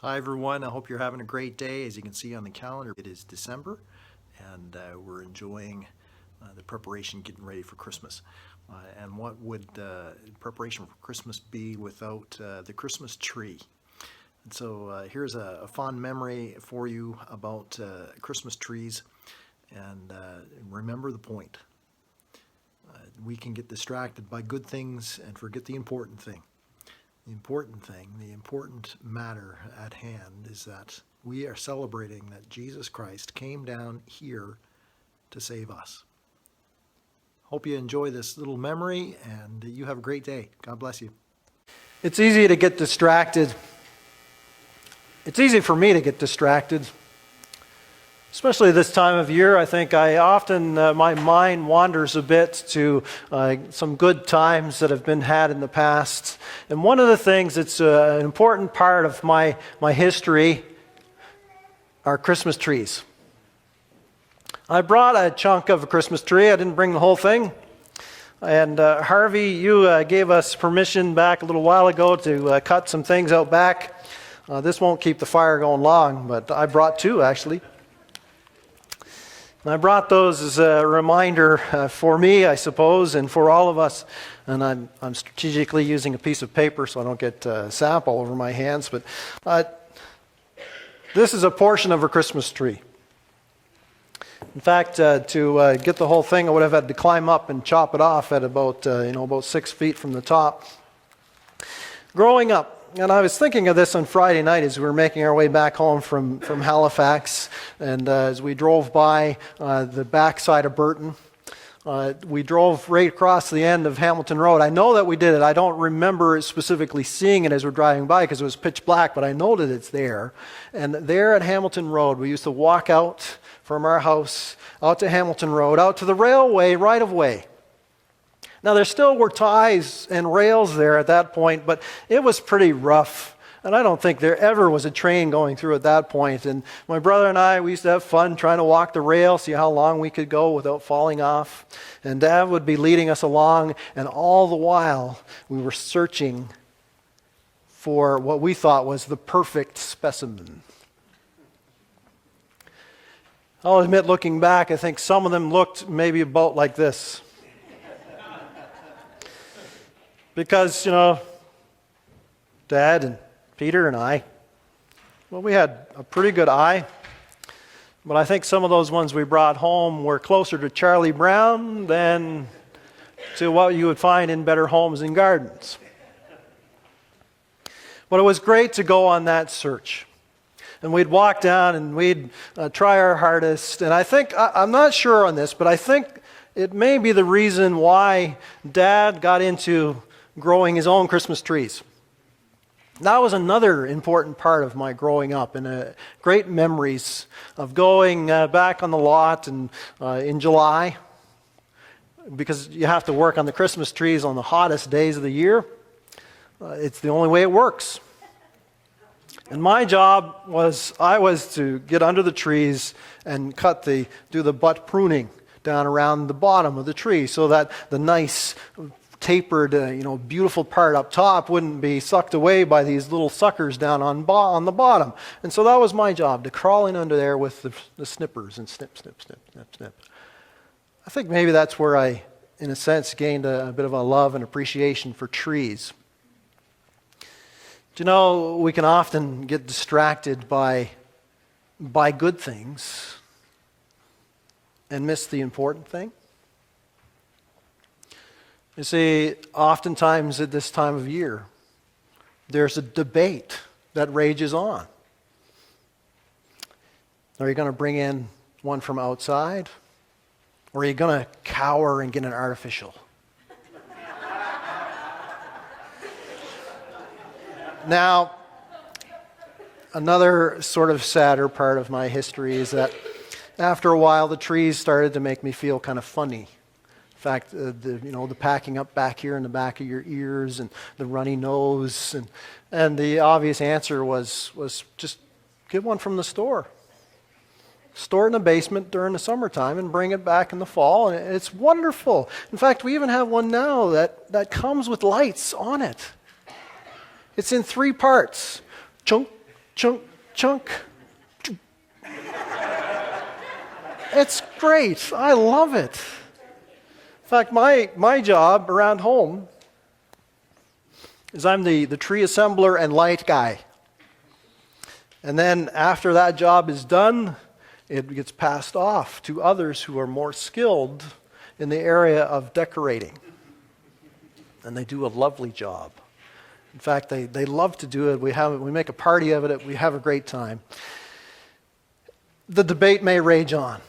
Hi everyone, I hope you're having a great day. As you can see on the calendar, it is December and we're enjoying the preparation, getting ready for Christmas. And what would preparation for Christmas be without the Christmas tree? And so here's a fond memory for you about Christmas trees, and remember the point. We can get distracted by good things and forget the important thing. The important thing, the important matter at hand is that we are celebrating that Jesus Christ came down here to save us. Hope you enjoy this little memory and you have a great day. God bless you. It's easy to get distracted. It's easy for me to get distracted, especially this time of year. I think I often, my mind wanders a bit to some good times that have been had in the past. And one of the things that's an important part of my history are Christmas trees. I brought a chunk of a Christmas tree. I didn't bring the whole thing. And Harvey, you gave us permission back a little while ago to cut some things out back. This won't keep the fire going long, but I brought two actually. And I brought those as a reminder for me, I suppose, and for all of us. And I'm strategically using a piece of paper so I don't get sap all over my hands. But this is a portion of a Christmas tree. In fact, to get the whole thing, I would have had to climb up and chop it off at about 6 feet from the top. Growing up, and I was thinking of this on Friday night as we were making our way back home from Halifax, and as we drove by the backside of Burton, we drove right across the end of Hamilton Road. I know that we did it. I don't remember specifically seeing it as we're driving by because it was pitch black, but I know that it's there. And there at Hamilton Road, we used to walk out from our house out to Hamilton Road, out to the railway right of way. Now, there still were ties and rails there at that point, but it was pretty rough. And I don't think there ever was a train going through at that point. And my brother and I, we used to have fun trying to walk the rail, see how long we could go without falling off. And Dad would be leading us along, and all the while we were searching for what we thought was the perfect specimen. I'll admit, looking back, I think some of them looked maybe about like this. Because, Dad and Peter and I, well, we had a pretty good eye. But I think some of those ones we brought home were closer to Charlie Brown than to what you would find in Better Homes and Gardens. But it was great to go on that search. And we'd walk down and we'd try our hardest. And I think, I'm not sure on this, but I think it may be the reason why Dad got into growing his own Christmas trees. That was another important part of my growing up, and great memories of going back on the lot and in July, because you have to work on the Christmas trees on the hottest days of the year. It's the only way it works. And my job was to get under the trees and do the butt pruning down around the bottom of the tree so that the nice tapered, beautiful part up top wouldn't be sucked away by these little suckers down on the bottom. And so that was my job, to crawl in under there with the snippers and snip, snip, snip, snip, snip. I think maybe that's where I, in a sense, gained a bit of a love and appreciation for trees. Do you know, we can often get distracted by good things and miss the important thing. You see, oftentimes at this time of year, there's a debate that rages on. Are you going to bring in one from outside? Or are you going to cower and get an artificial? Now, another sort of sadder part of my history is that after a while, the trees started to make me feel kind of funny. In fact, the packing up back here in the back of your ears and the runny nose. And the obvious answer was just get one from the store. Store it in the basement during the summertime and bring it back in the fall. And it's wonderful. In fact, we even have one now that comes with lights on it. It's in 3 parts. Chunk, chunk, chunk. It's great. I love it. In fact, my job around home is I'm the tree assembler and light guy. And then after that job is done, it gets passed off to others who are more skilled in the area of decorating. And they do a lovely job. In fact, they love to do it. We make a party of it. We have a great time. The debate may rage on.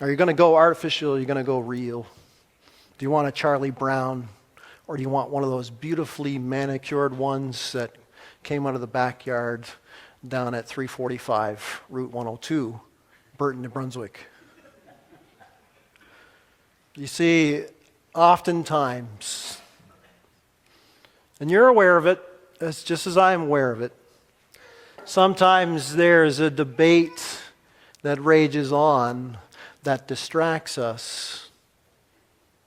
Are you going to go artificial? Are you going to go real? Do you want a Charlie Brown? Or do you want one of those beautifully manicured ones that came out of the backyard down at 345 Route 102, Burton, New Brunswick? You see, oftentimes, and you're aware of it, just as I'm aware of it, sometimes there's a debate that rages on that distracts us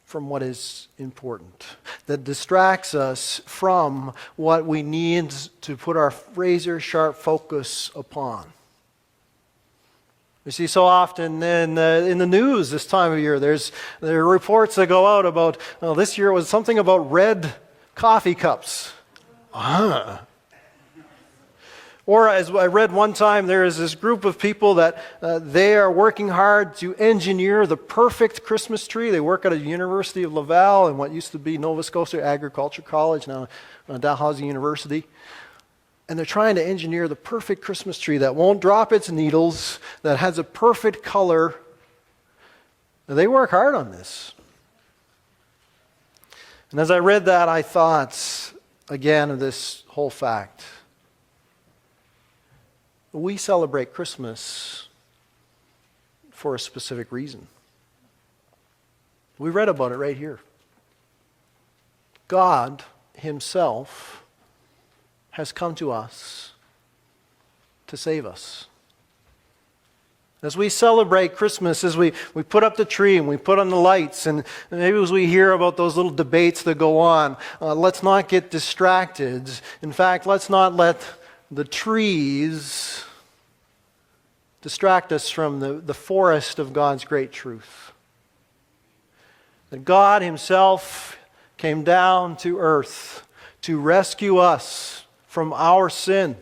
from what is important, that distracts us from what we need to put our razor-sharp focus upon. You see, so often in the news this time of year, there are reports that go out about, this year it was something about red coffee cups. Or as I read one time, there is this group of people that they are working hard to engineer the perfect Christmas tree. They work at a University of Laval and what used to be Nova Scotia Agriculture College, now Dalhousie University. And they're trying to engineer the perfect Christmas tree that won't drop its needles, that has a perfect color. And they work hard on this. And as I read that, I thought again of this whole fact. We celebrate Christmas for a specific reason. We read about it right here. God Himself has come to us to save us. As we celebrate Christmas, as we put up the tree and we put on the lights, and maybe as we hear about those little debates that go on, let's not get distracted. In fact, let's not let the trees distract us from the forest of God's great truth. That God Himself came down to earth to rescue us from our sin,